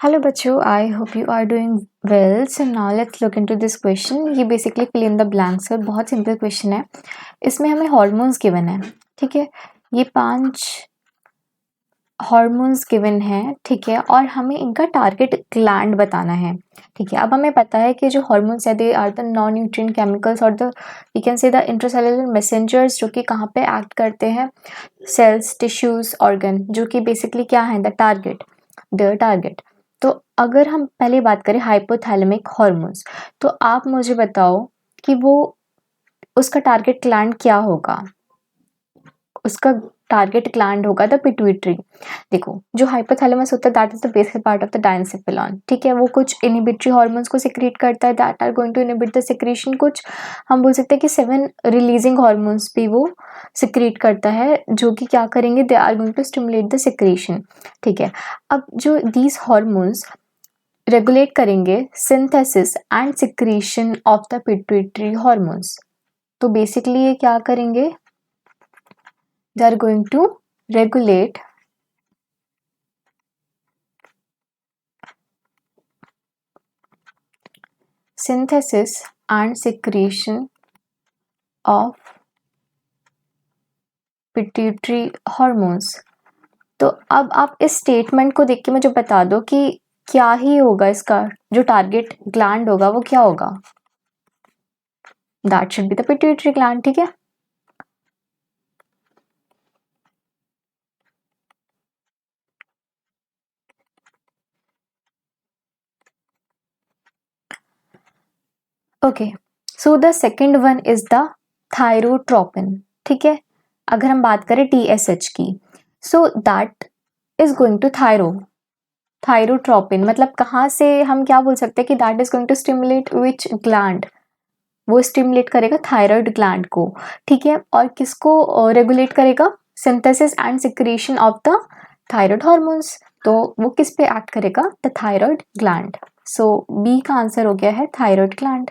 Hello बच्चों, I hope you are doing well. So now let's look into this question. ये basically fill in the blanks है. बहुत simple question है. इसमें हमें हार्मोन्स गिवन है. ठीक है, ये 5 हार्मोन्स गिवन है. ठीक है, और हमें इनका टारगेट ग्लैंड बताना है. ठीक है, अब हमें पता है कि जो हार्मोन्स है they are the non nutrient chemicals और the we can say the intracellular messengers जो कि कहाँ पे एक्ट करते हैं, सेल्स, टिश्यूज, ऑर्गन, जो कि बेसिकली क्या है द टारगेट. तो अगर हम पहले बात करें हाइपोथैलेमिक हार्मोन्स, तो आप मुझे बताओ कि वो उसका टारगेट ग्लैंड क्या होगा. उसका टारगेट ग्लैंड होगा द पिट्यूटरी. देखो, जो हाइपोथैलेमस होता है that is the basic part of the diencephalon. ठीक है, वो कुछ इनिबिटरी हार्मोन्स को सिक्रीट करता है that are going to inhibit the secretion. कुछ हम बोल सकते हैं कि 7 रिलीजिंग हार्मोन्स भी वो सिक्रीट करता है जो कि क्या करेंगे, they are going to stimulate the secretion. ठीक है, अब जो दीज हार्मोन्स रेगुलेट करेंगे synthesis and secretion of the pituitary hormones. तो बेसिकली ये क्या करेंगे, they are going to regulate synthesis and secretion of pituitary hormones. तो अब आप इस स्टेटमेंट को देख के मुझे बता दो कि क्या ही होगा, इसका जो टारगेट ग्लैंड होगा वो क्या होगा. That should be the pituitary gland. ठीक है, okay. So the second one is the thyrotropin. ठीक है, अगर हम बात करें TSH की, so that is going to thyrotropin. मतलब कहाँ से हम क्या बोल सकते हैं कि that is going to stimulate which gland. वो स्टिमुलेट करेगा थायराइड ग्लैंड को. ठीक है, और किसको रेगुलेट करेगा, synthesis and secretion of the thyroid hormones. तो वो किस पे एक्ट करेगा, the thyroid gland. So B का आंसर हो गया है थायराइड ग्लैंड.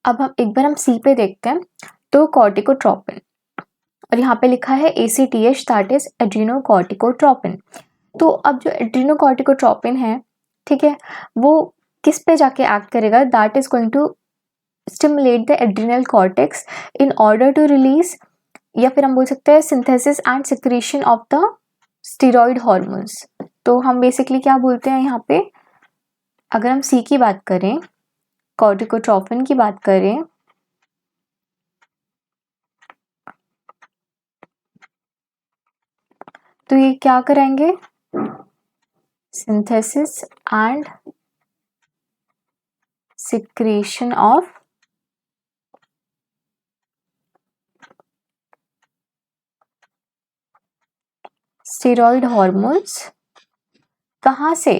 अब हम एक बार सी पे देखते हैं. तो कॉर्टिकोट्रोपिन, और यहाँ पे लिखा है ACTH, दैट इज एड्रीनोकॉर्टिकोट्रोपिन. तो अब जो एड्रीनोकॉर्टिकोट्रोपिन है, ठीक है, वो किस पे जाके एक्ट करेगा, that is going to stimulate the adrenal cortex in order to release, या फिर हम बोल सकते हैं synthesis and secretion of the steroid hormones. तो हम बेसिकली क्या बोलते हैं यहाँ पे, अगर हम सी की बात करें, कॉर्टिकोट्रोपिन की बात करें, तो ये क्या कराएंगे, synthesis and secretion of steroid hormones. कहाँ से,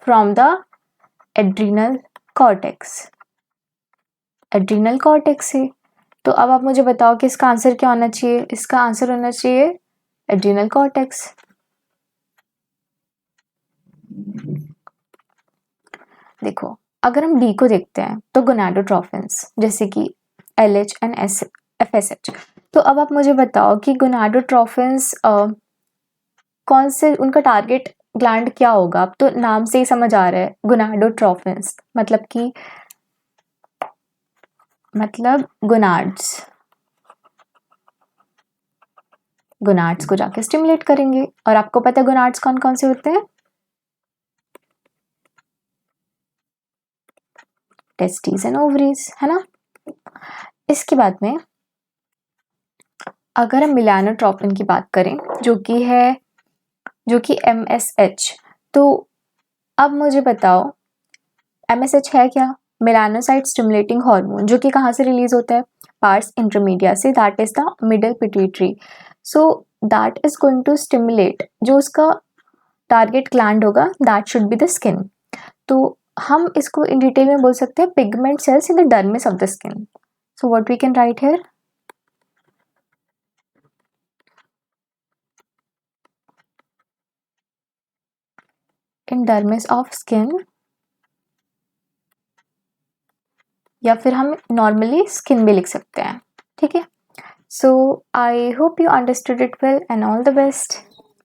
फ्रॉम द एड्रिनल कॉर्टेक्स से. तो अब आप मुझे बताओ कि इसका आंसर क्या होना चाहिए. इसका आंसर होना चाहिए एड्रिनल कॉर्टेक्स. देखो, अगर हम डी को देखते हैं तो गोनाडोट्रोफिन्स जैसे कि LH एंड FSH. तो अब आप मुझे बताओ कि गोनाडोट्रोफिन्स कौन से, उनका टारगेट ग्लैंड क्या होगा. अब तो नाम से ही समझ आ रहा है, गोनाडोट्रोफिन्स मतलब गोनाड्स को जाके स्टिमुलेट करेंगे. और आपको पता है गोनाड्स कौन कौन से होते हैं, टेस्टिस एंड ओवरीज, है ना. इसके बाद में अगर हम मिलानोट्रोपिन की बात करें जो कि MSH. तो अब मुझे बताओ MSH है क्या, मेलानोसाइट स्टिमुलेटिंग हार्मोन, जो कि कहाँ से रिलीज होता है, पार्स इंटरमीडिया से, that is the middle pituitary. So that is going to stimulate, जो उसका टारगेट ग्लैंड होगा that should be the skin. तो हम इसको इन डिटेल में बोल सकते हैं pigment cells in the dermis of the skin. So what we can write here, in dermis of skin, या फिर हम नॉर्मली स्किन भी लिख सकते हैं. ठीक है, So I hope you understood it well and all the best.